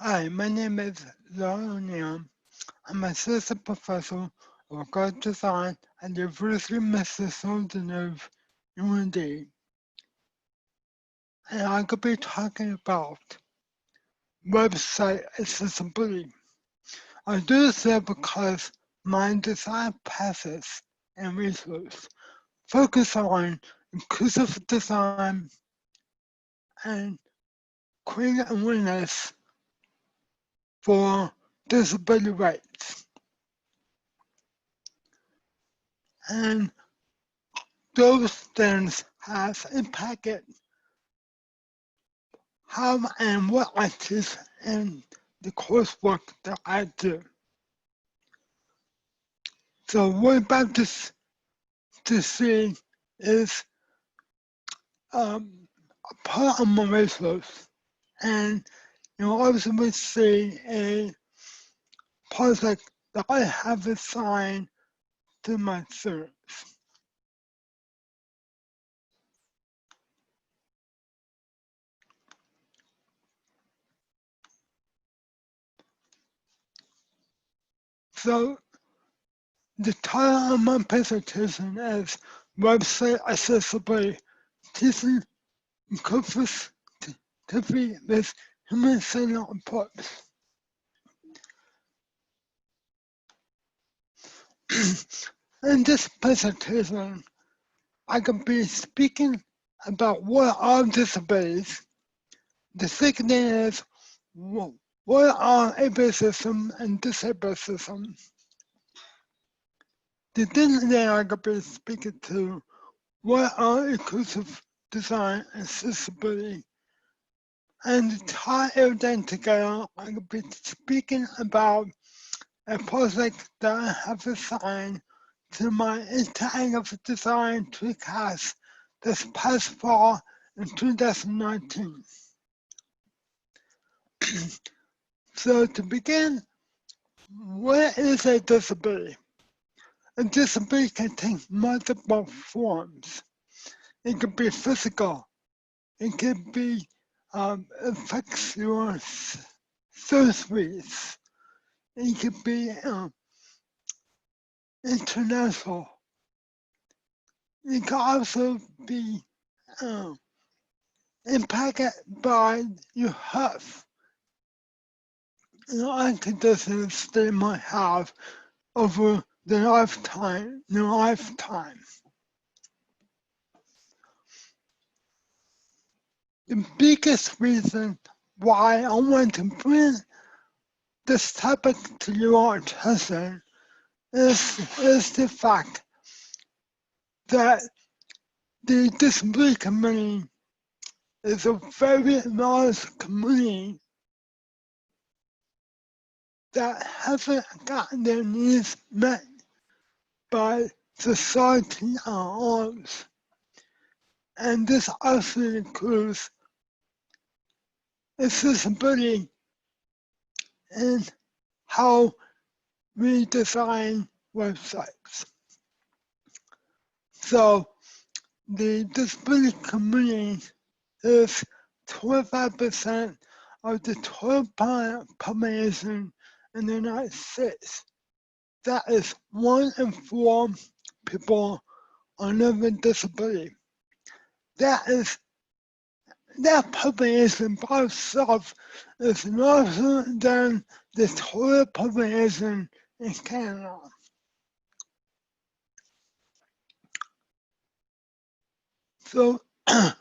Hi, my name is Lauren. I'm assistant professor of graphic design at the University of Minnesota UND. And I'm going to be talking about website accessibility. I do this because my design process and research focus on inclusive design and creating awareness for disability rights. And those things have impacted how and what I teach in the coursework that I do. So what about to see is a part of my resource, and you'll also see a project that I have assigned to my students. So the title of my presentation is Website Accessibility, Teaching Inclusivity with Human-Centered Approach. In this presentation, I can be speaking about what are disabilities. The second thing is what are ableism and disabilityism. The third thing I can be speaking to what are inclusive design and accessibility. And to tie everything together, I can be speaking about a project that I have assigned to my Untitled Design class this past fall in 2019. So to begin, what is a disability? A disability can take multiple forms. It can be physical. It can be affects your surgeries. It can be international. It can also be impacted by your health and other conditions they might have over their lifetime. The biggest reason why I want to bring this topic to your attention is the fact that the disability community is a very large community that haven't gotten their needs met by society at large. And this also includes accessibility in how we design websites. So the disability community is 25% of the total population in the United States. That is 1 in 4 people on living disability. That population by itself is larger than the total population in Canada. So a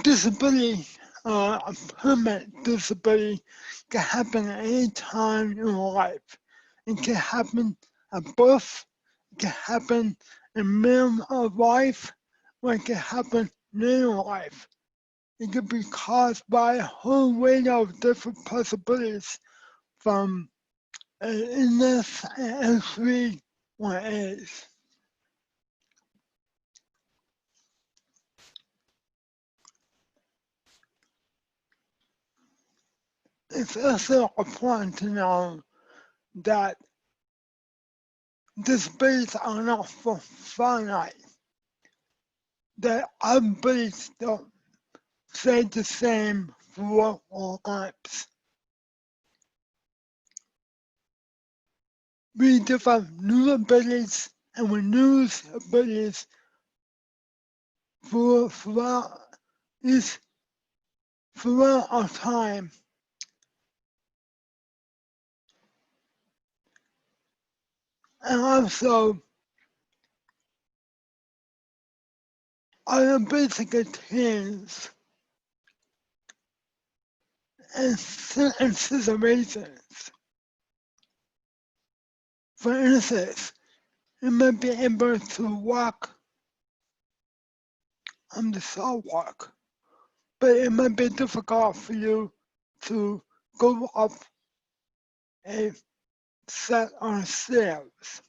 disability, a permanent disability can happen at any time in your life. It can happen at birth, it can happen in middle of life, or it can happen later in life. It can be caused by a whole range of different possibilities from illness and injury or age. It's also important to know that disabilities are not finite. That our abilities don't stay the same for all lives. we develop new abilities, and we lose abilities throughout our time. And also, our ability contains and situations. For instance, you might be able to walk on the sidewalk, but it might be difficult for you to go up a set of stairs.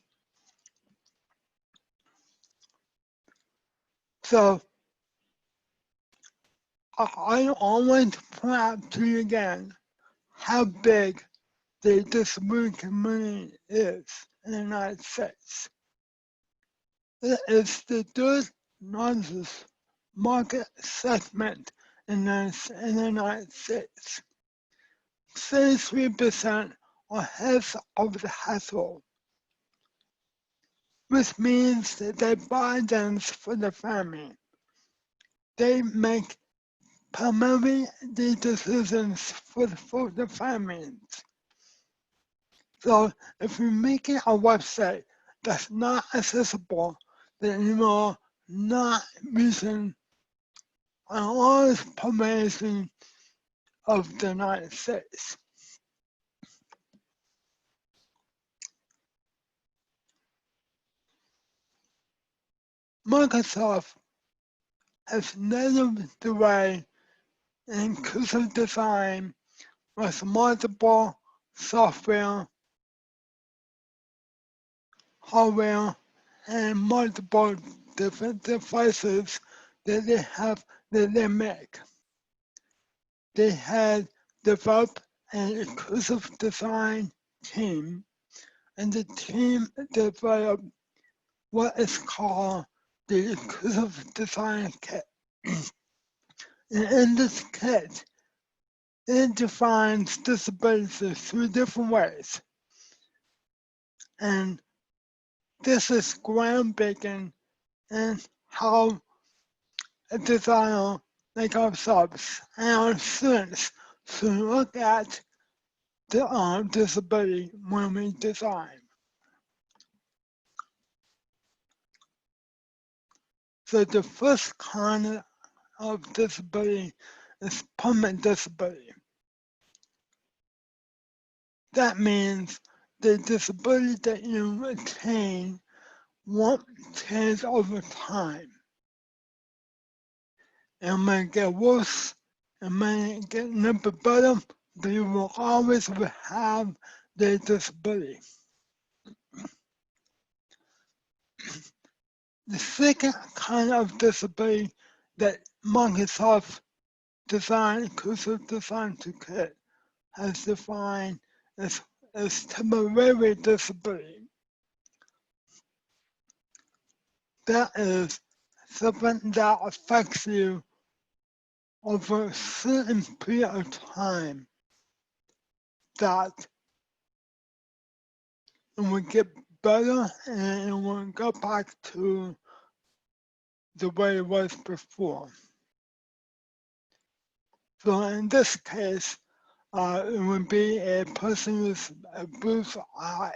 So I want to point out to you again how big the disability community is in the United States. It is the third largest market segment in the United States. 33% are heads of the household, which means that they buy things for the family. They make primarily the decisions for the families. So if you're making a website that's not accessible, then you are not using an honest population of the United States. Microsoft has led the way in inclusive design with multiple software, hardware, and multiple different devices that they make. They had developed an inclusive design team, and the team developed what is called the Inclusive Design Kit. And in this kit, it defines disabilities 3 different ways. And this is groundbreaking in how a designer like ourselves and our students should look at the disability when we design. So the first kind of disability is permanent disability. That means the disability that you attain won't change over time. It might get worse, it might get a little bit better, but you will always have the disability. The second kind of disability that Microsoft Inclusive Design Kit has defined as temporary disability. That is something that affects you over a certain period of time, that it will get better and it will go back to the way it was before. So in this case, it would be a person with a bruised eye.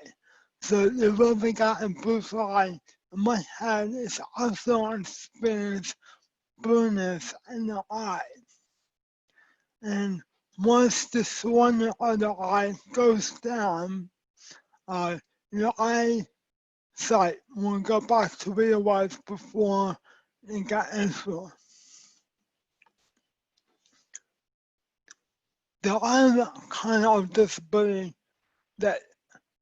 So they've only got a bruised eye. My head is also experienced blueness in the eye. And once the swelling of the eye goes down, your eyesight will go back to where it was before it got injured. The other kind of disability that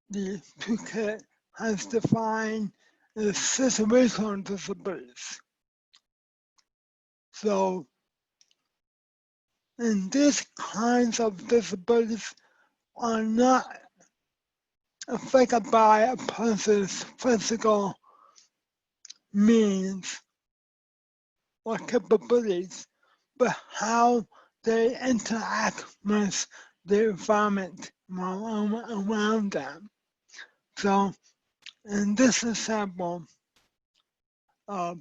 the toolkit has defined is situational disabilities. So, and these kinds of disabilities are not affected by a person's physical means or capabilities, but how they interact with the environment around them. So in this example, a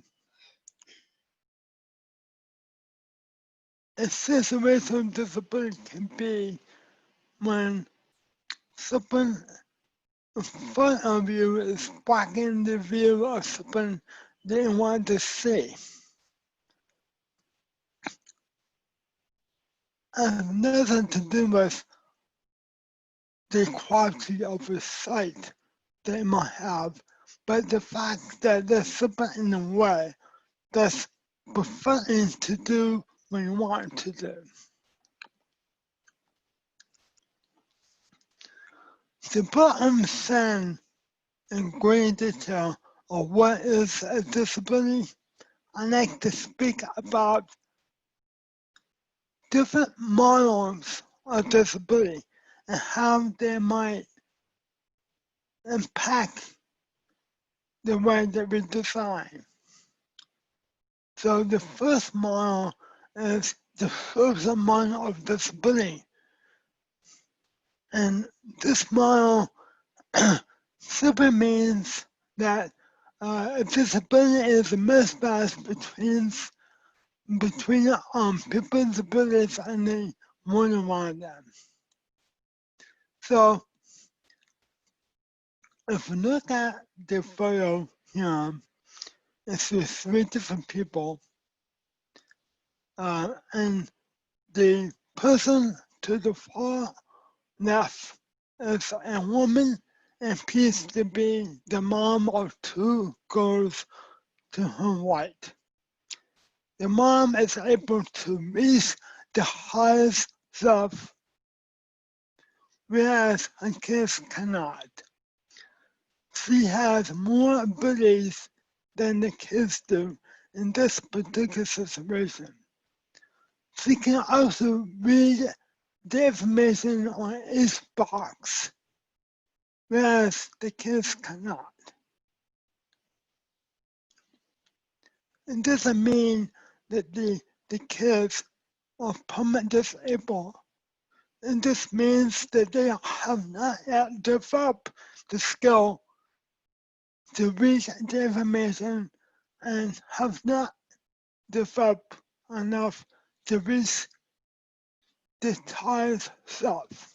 situational disability can be when someone in front of you is blocking the view of something they want to see. It has nothing to do with the quality of the sight they might have, but the fact that there's something in the way that's preventing to do what you want to do. To better understand in great detail of what is a disability, I like to speak about different models of disability and how they might impact the way that we design. So the first model is the social model of disability. And this model simply means that a disability is a mismatch between people's abilities and the world around them. So if we look at the photo here, it's with 3 different people, and the person to the far left is a woman and appears to be the mom of 2 girls to her right. The mom is able to reach the highest self, whereas her kids cannot. She has more abilities than the kids do in this particular situation. She can also read the information on each box, whereas the kids cannot. It doesn't mean that the kids are permanently disabled. It just means that they have not yet developed the skill to reach the information and have not developed enough to reach the highest self.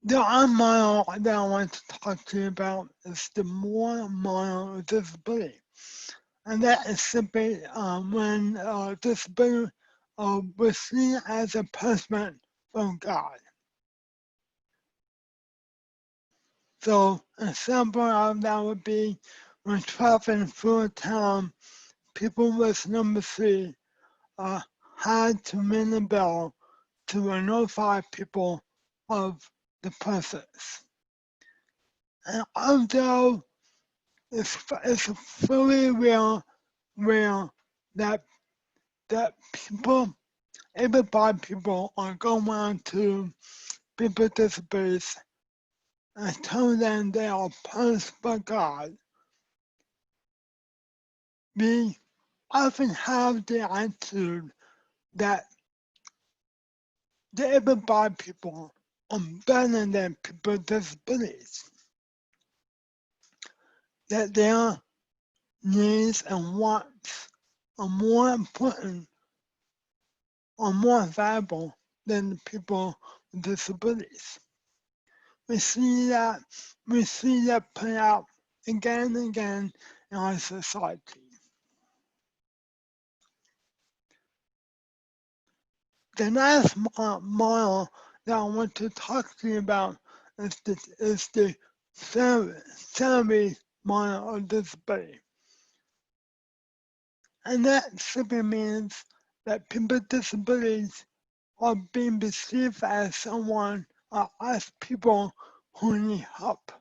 The other model that I want to talk to you about is the moral model of disability. And that is simply when disability was seen as a punishment from God. So an example of that would be when traveling through a town, people with number 3 had to ring the bell to notify people of the process. And although it's fully real that people, able-bodied people are going around to people with disabilities and tell them they are punished by God, we often have the attitude that the able-bodied people are better than people with disabilities, that their needs and wants are more important or more valuable than the people with disabilities. We see that play out again and again in our society. The last model that I want to talk to you about is the salary model of disability. And that simply means that people with disabilities are being perceived as someone or as people who need help.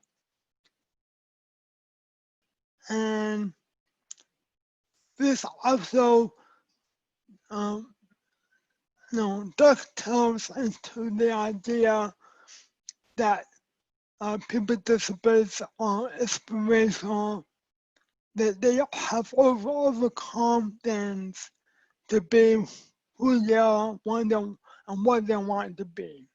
And this also dovetails into the idea that people with disabilities are inspirational, that they have overcome things to be who they are, and what they want to be.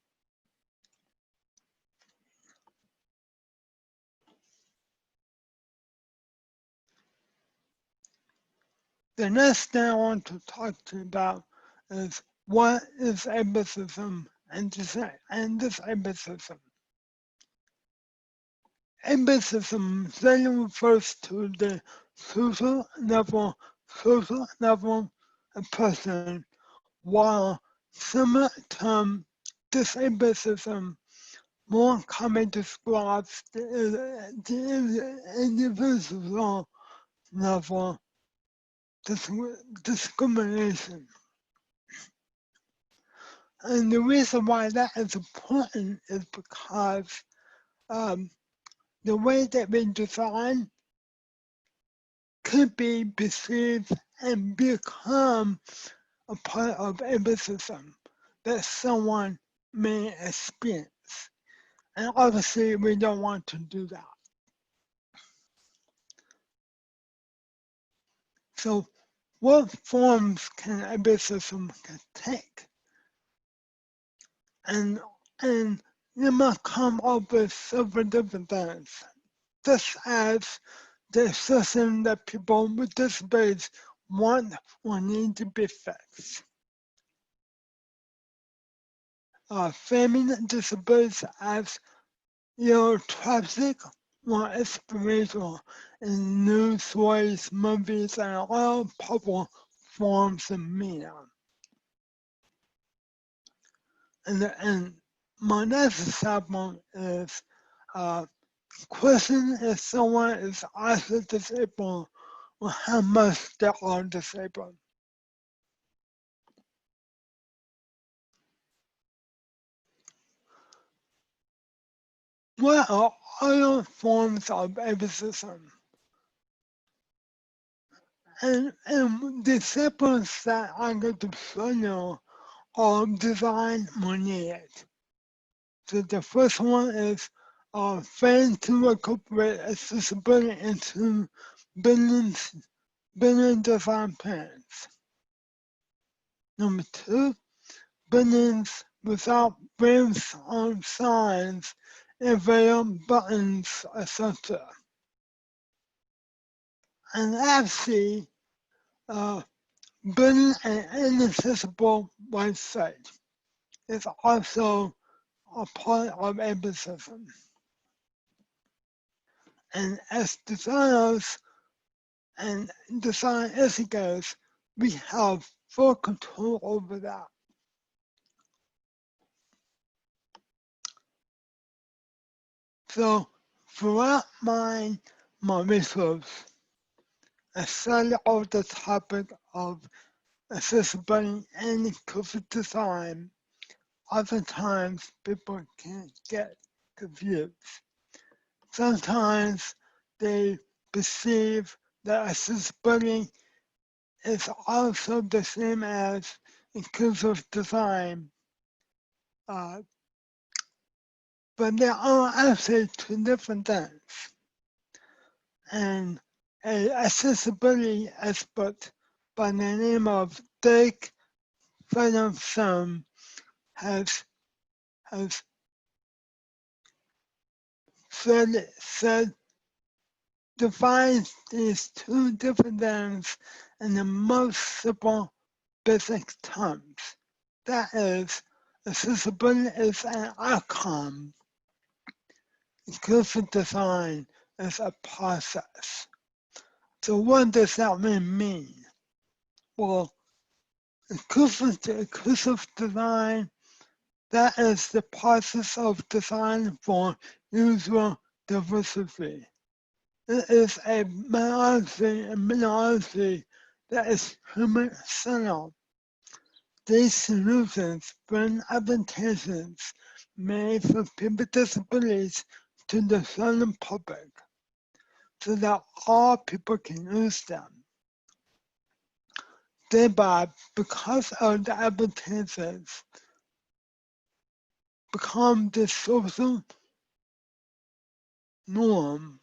The next thing I want to talk to you about is what is ableism and disableism. Ableism then refers to the social level of person, while similar term disableism more commonly describes the individual level discrimination. And the reason why that is important is because um, the way that we design could be perceived and become a part of ableism that someone may experience. And obviously, we don't want to do that. So, what forms can ableism take? And you must come up with several different things, such as the assertion that people with disabilities want or need to be fixed. Framing disabilities as tragic or inspirational in news stories, movies, and all public forms of media. And my next example is question if someone is actually disabled or how much they are disabled. What are other forms of ableism? And the examples that I'm going to show you are design motivated. So the first one is failing to incorporate accessibility into building design plans. Number two, buildings without ramps on signs, invisible buttons, etc. And lastly, building an inaccessible website is also a part of ableism. And as designers and design educators, we have full control over that. So throughout my research, I studied over the topic of accessibility and inclusive design. Oftentimes people can get confused. Sometimes they perceive that accessibility is also the same as inclusive design, uh, but there are actually two different things. And an accessibility expert by the name of Dick Fredrickson has said defines these two different things in the most simple basic terms. That is, accessibility is an outcome. Inclusive design is a process. So what does that really mean? Well, inclusive design, that is the process of design for user diversity. It is a methodology that is human-centered. These solutions bring applications made for people with disabilities to the general public so that all people can use them. Thereby, because of the applications, become the social norm,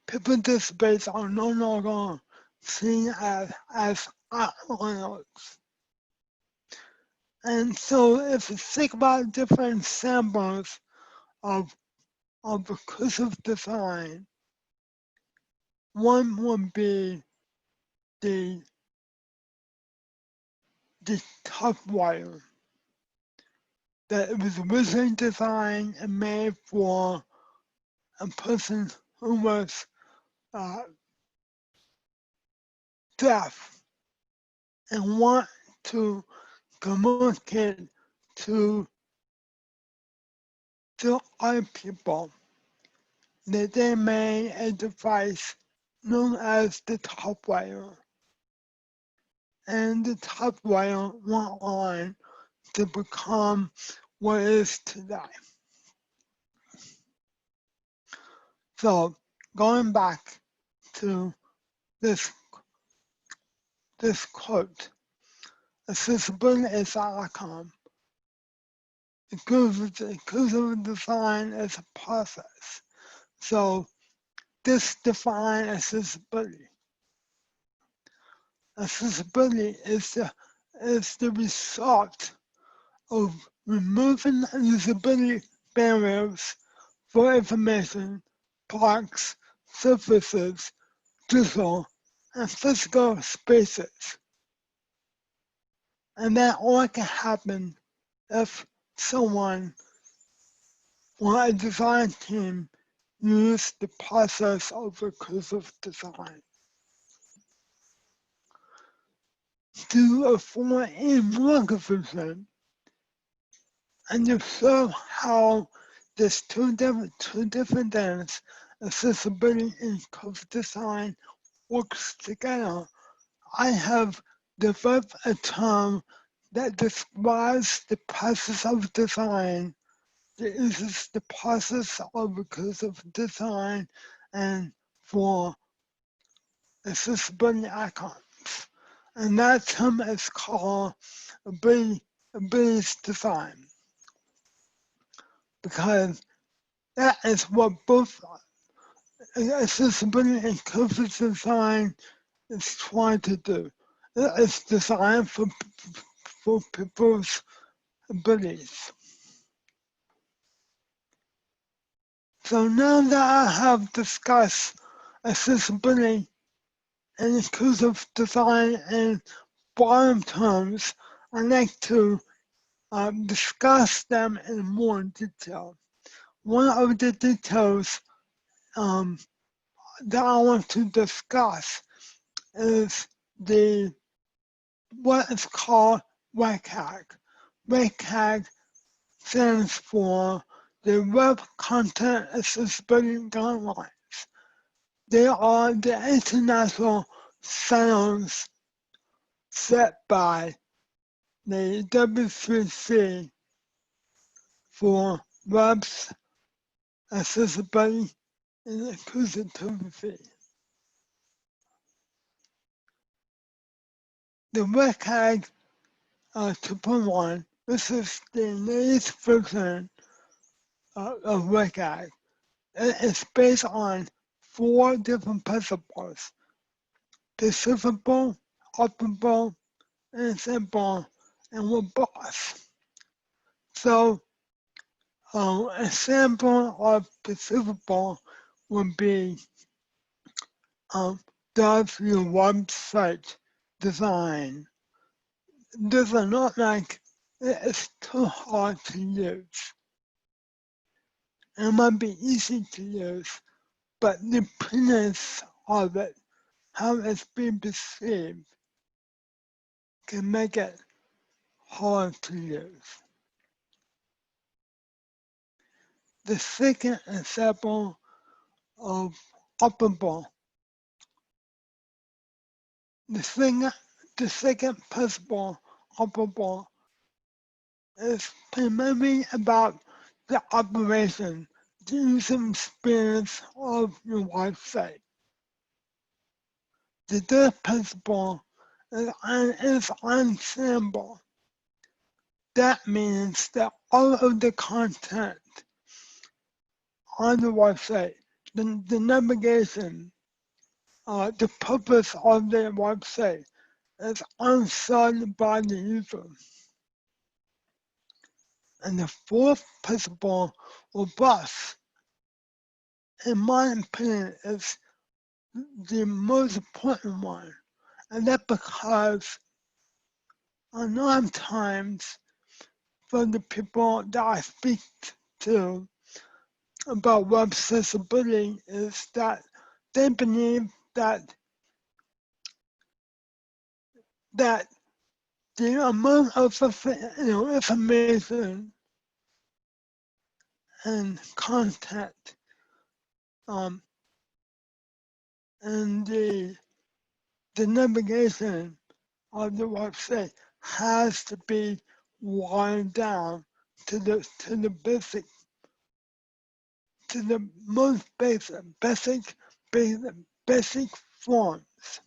people with disabilities are no longer seen as outliers. And so if you think about different examples of inclusive design, one would be the the top wire, that it was originally designed and made for a person who was uh, deaf and want to communicate to other people, that they made a device known as the top wire. And the top wire went on to become what it is today. So going back to this quote, accessibility is an outcome. Inclusive design is a process. So this defines accessibility. Accessibility is the result of removing usability barriers for information, products, services, digital, and physical spaces. And that all can happen if someone or a design team use the process of inclusive design to afford a more confusion and observe how these two different things, accessibility and inclusive design, works together. I have developed a term that describes the process of design. This is the process of inclusive design and for accessibility outcomes. And that term is called ableist design, because that is what both accessibility and inclusive design is trying to do. It is designed for people's abilities. So now that I have discussed accessibility and inclusive design in broad terms, I'd like to discuss them in more detail. One of the details that I want to discuss is what is called WCAG. WCAG stands for the Web Content Accessibility Guidelines. They are the international standards set by the WCAG for web accessibility and inclusivity. The WCAG 2.1, this is the latest version of WCAG. It is based on 4 different principles: decipherable, operable, ensemble, and robust. So a sample of decipherable would be does your website design? Does it look like it's too hard to use? It might be easy to use, but the premise of it, how it's being perceived, can make it hard to use. The second example of operable, the second principle, operable, is primarily about the operation, the user experience of your website. The third principle is ensemble. That means that all of the content on the website, the navigation, the purpose of the website is understood by the user. And the fourth principle, robust, in my opinion, is the most important one. And that's because a lot of times for the people that I speak to about web accessibility is that they believe that the amount of information and content um, and the navigation of the website has to be wired down to the most basic forms.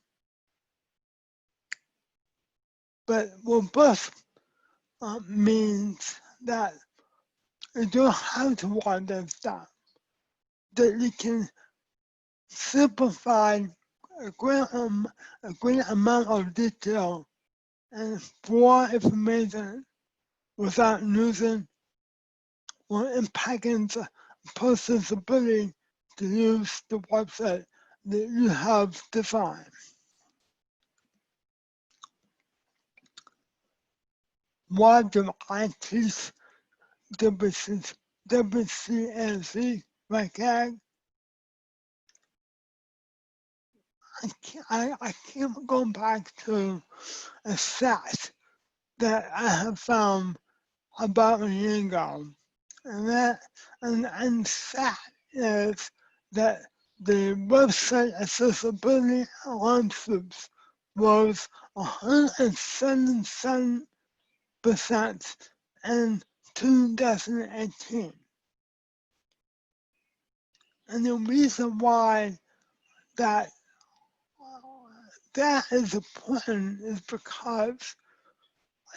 But robust means that you don't have to write them down. That you can simplify a great amount of detail and broad information without losing or impacting the person's ability to use the website that you have designed. Why do I teach WCAG? I keep going back to a stat that I have found about a year ago, and stat is that the website accessibility lawsuits was 177% in 2018. And the reason why that is important is because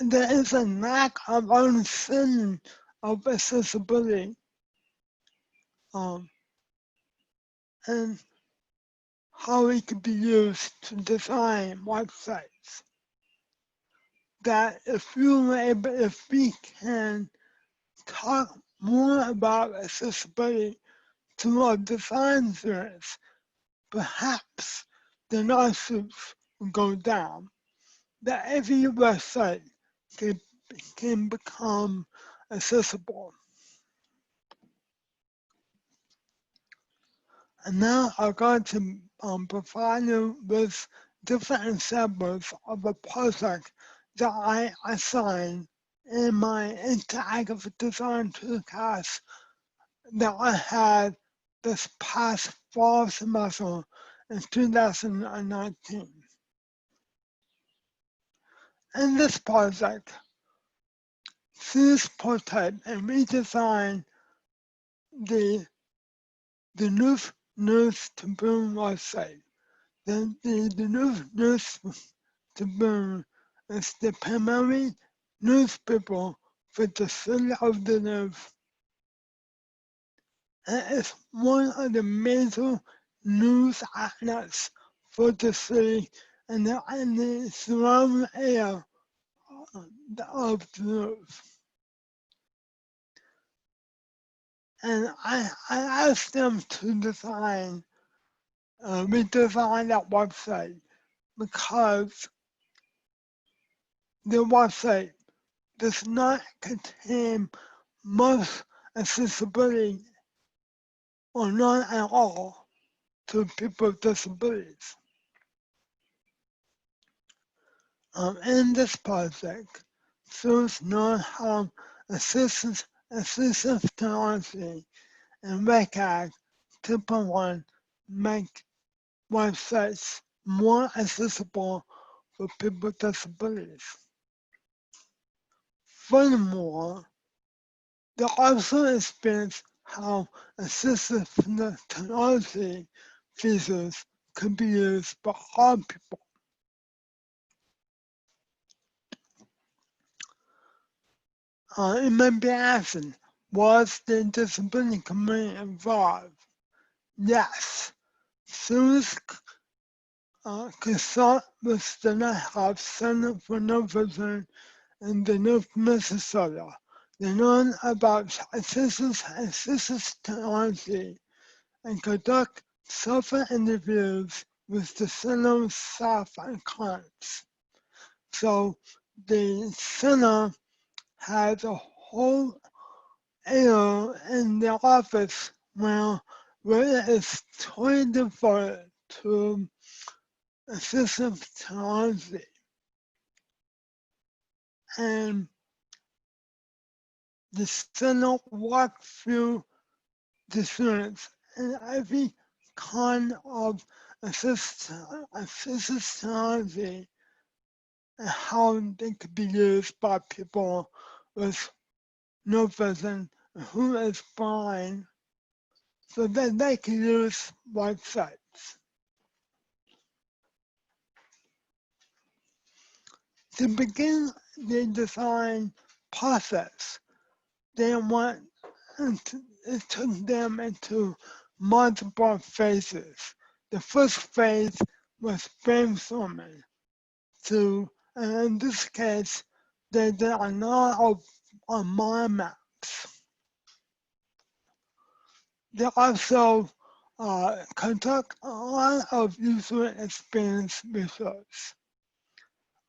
there is a lack of understanding of accessibility and how it can be used to design websites. That if we can talk more about accessibility to our design students, perhaps the lawsuits will go down. That every website can become accessible. And now I'm going to provide you with different examples of a project that I assigned in my interactive design class that I had this past fall semester in 2019. In this project, students prototype and redesign the News to Boom website. The News to Boom is the primary newspaper for the city of the News. It is one of the major news outlets for the city and the surrounding area of the News. And I asked them to redesign that website because the website does not contain most accessibility or none at all to people with disabilities. In this project, students learn how assistive technology and WCAG 2.1 make websites more accessible for people with disabilities. Furthermore, they also experience how assistive technology features can be used by all people. It may be asking, was the disability community involved? Yes. Students consult with the National Center for No Vision in the North Minnesota. They learn about assistive technology and conduct software interviews with the center staff and clients. So the center has a whole area in the office where it is totally devoted to assistive technology. And the center walks through the students and every kind of assistive technology and how they could be used by people with no vision who is blind so that they can use websites. To begin the design process, they want it took them into multiple phases. The first phase was brainstorming. And in this case, they did a lot of mind maps. They also conduct a lot of user experience research.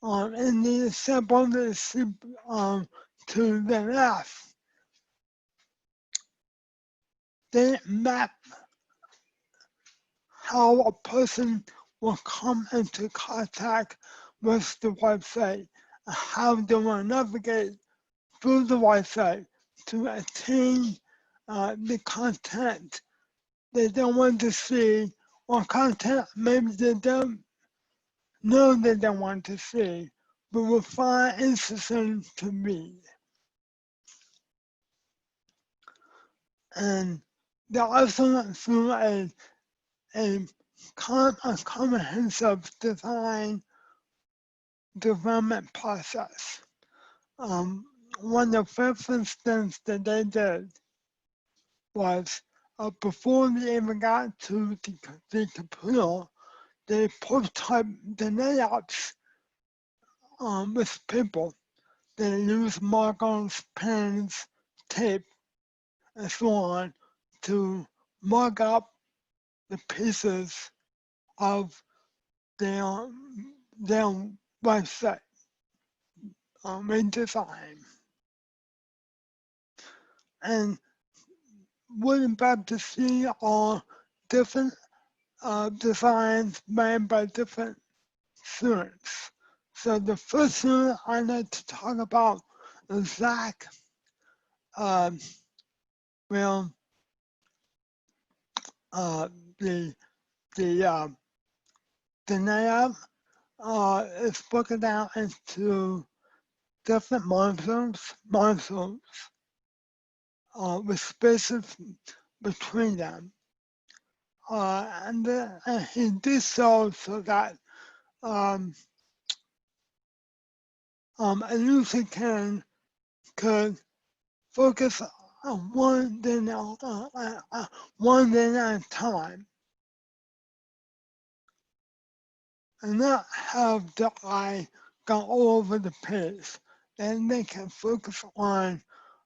In the example to the left, they map how a person will come into contact with the website, and how they will navigate through the website to attain the content they don't want to see, or content maybe they don't know that they want to see, but will find interesting to read. And they also went through a comprehensive design development process. One of the first things that they did was before they even got to the computer, they prototyped the layouts with people. They use markers, pens, tape, and so on to mark up the pieces of their website redesign. And we're about to see are different designs made by different students. So the first student I'd like to talk about is Zach. Well, the layout is broken down into different modules with spaces between them. And he did so that a user could focus on one thing at a time, and not have the eye go all over the page. Then they can focus on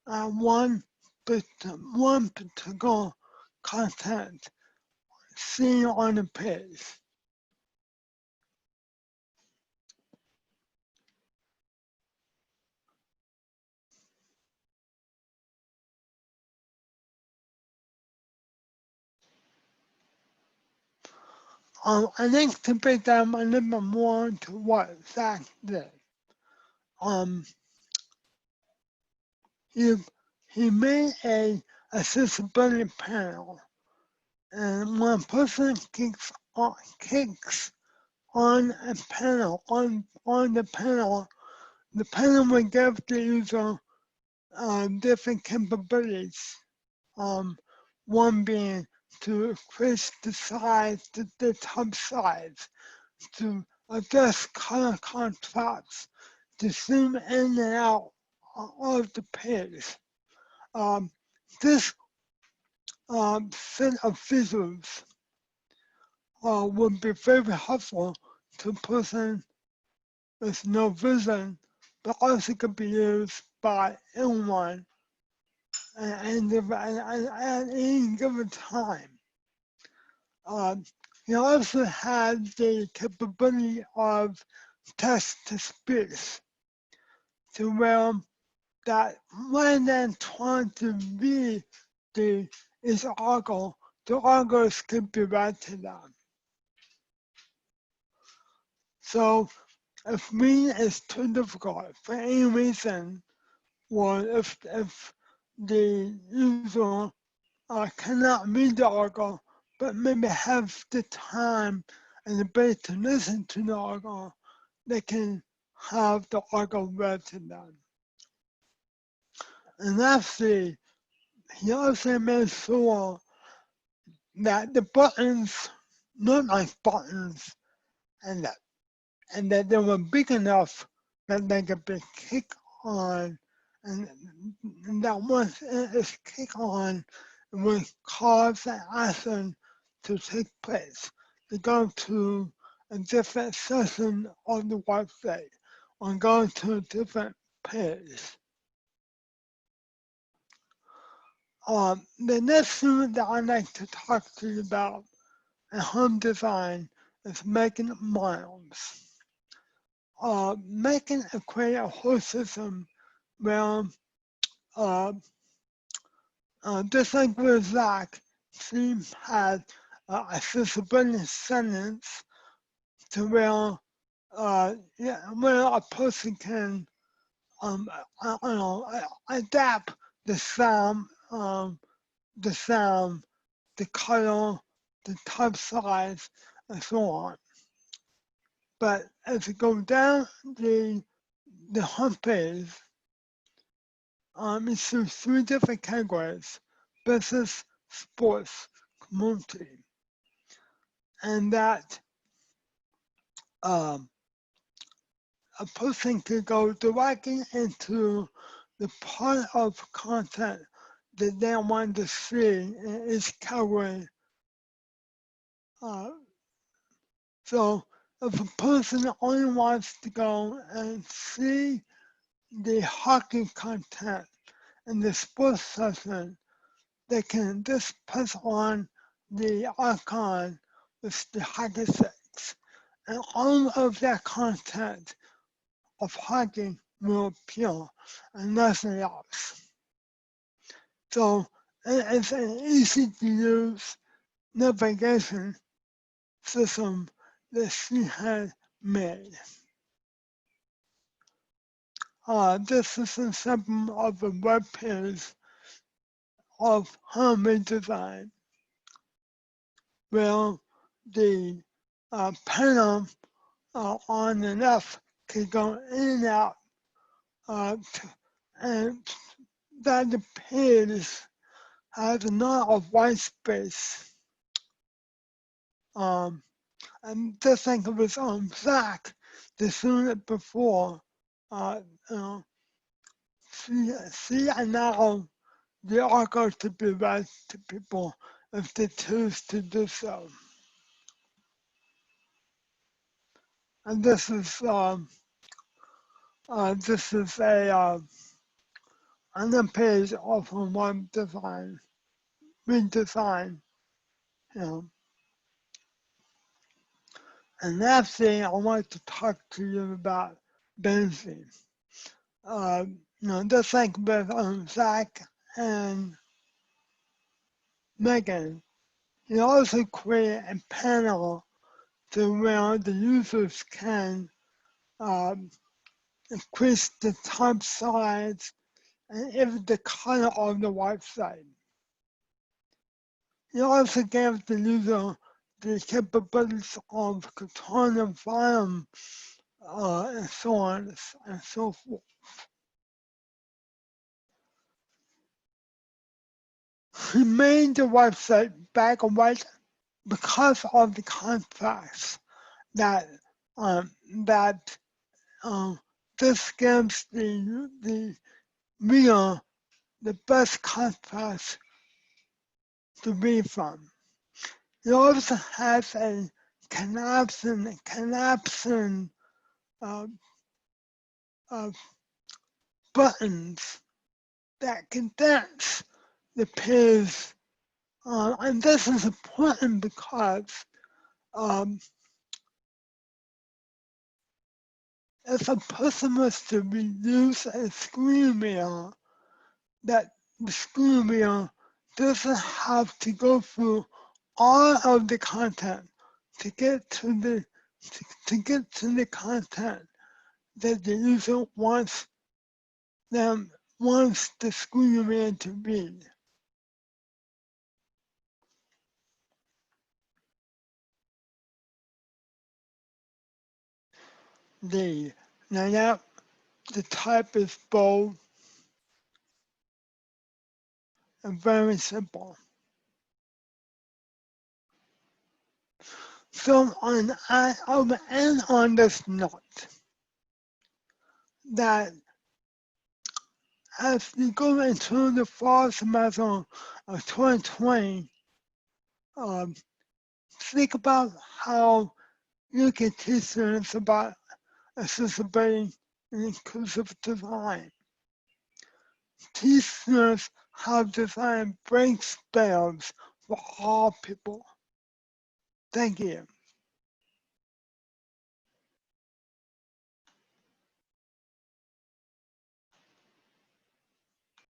one particular content seen on the page. I think to break down a little bit more into what Zach did. He made a accessibility panel, and when a person clicks on a panel, the panel will give the user different capabilities. One being to increase the size, the top size, to adjust color contrast, to zoom in and out of the page. This set of visuals would be very helpful to a person with no vision, but also could be used by anyone at any given time. He also had the capability of text to speech. to where that rather than trying to read its article, the articles could be read to them. So if reading is too difficult for any reason, or if the user cannot read the article, but maybe have the time and ability to listen to the article, they can have the article read to them. And lastly, he also made sure that the buttons look like buttons and that they were big enough that they could be clicked on, and that once it is clicked on, it would cause an action to take place, to go to a different section of the website or go to a different page. The next thing that I'd like to talk to you about in home design is making models. Making a create a whole system where just like with Zach, she had accessibility settings to where where a person can I don't know, adapt the sound, the color, the type size, and so on. But as you go down the homepage, you see 3 different categories: business, sports, community, and that a person can go directly into the part of content that they want to see in each category. So if a person only wants to go and see the hockey content in the sports section, they can just press on the icon with the hockey sticks, and all of that content of hockey will appear and nothing else. So it's an easy to use navigation system that she had made. This is an example of a web page of home redesign, where the panel on the left can go in and out, and that the page has a lot of white space. And just like it was on Zach, the student before, you know, she allowed the article to be read to people if they choose to do so. And this is a another page of a web design, redesign, you know. And lastly, I want to talk to you about benzene. You know, just like with Zach and Megan, you also create a panel to where the users can increase the type size and even the color of the website. You also give the user the capabilities of controlling volume and so on and so forth. He made the website black and white because of the contrast that this gives the reader the best contrast to read from. It also has a collapsing buttons that condense the page, and this is important because if a person was to use a screen reader, that the screen reader doesn't have to go through all of the content to get to the content that the user wants the screen reader to read. Now that the type is bold and very simple. So I will end on this note that as we go into the fall semester of 2020, think about how you can teach students about accessibility and inclusive design. Teach students how design breaks barriers for all people. Thank you.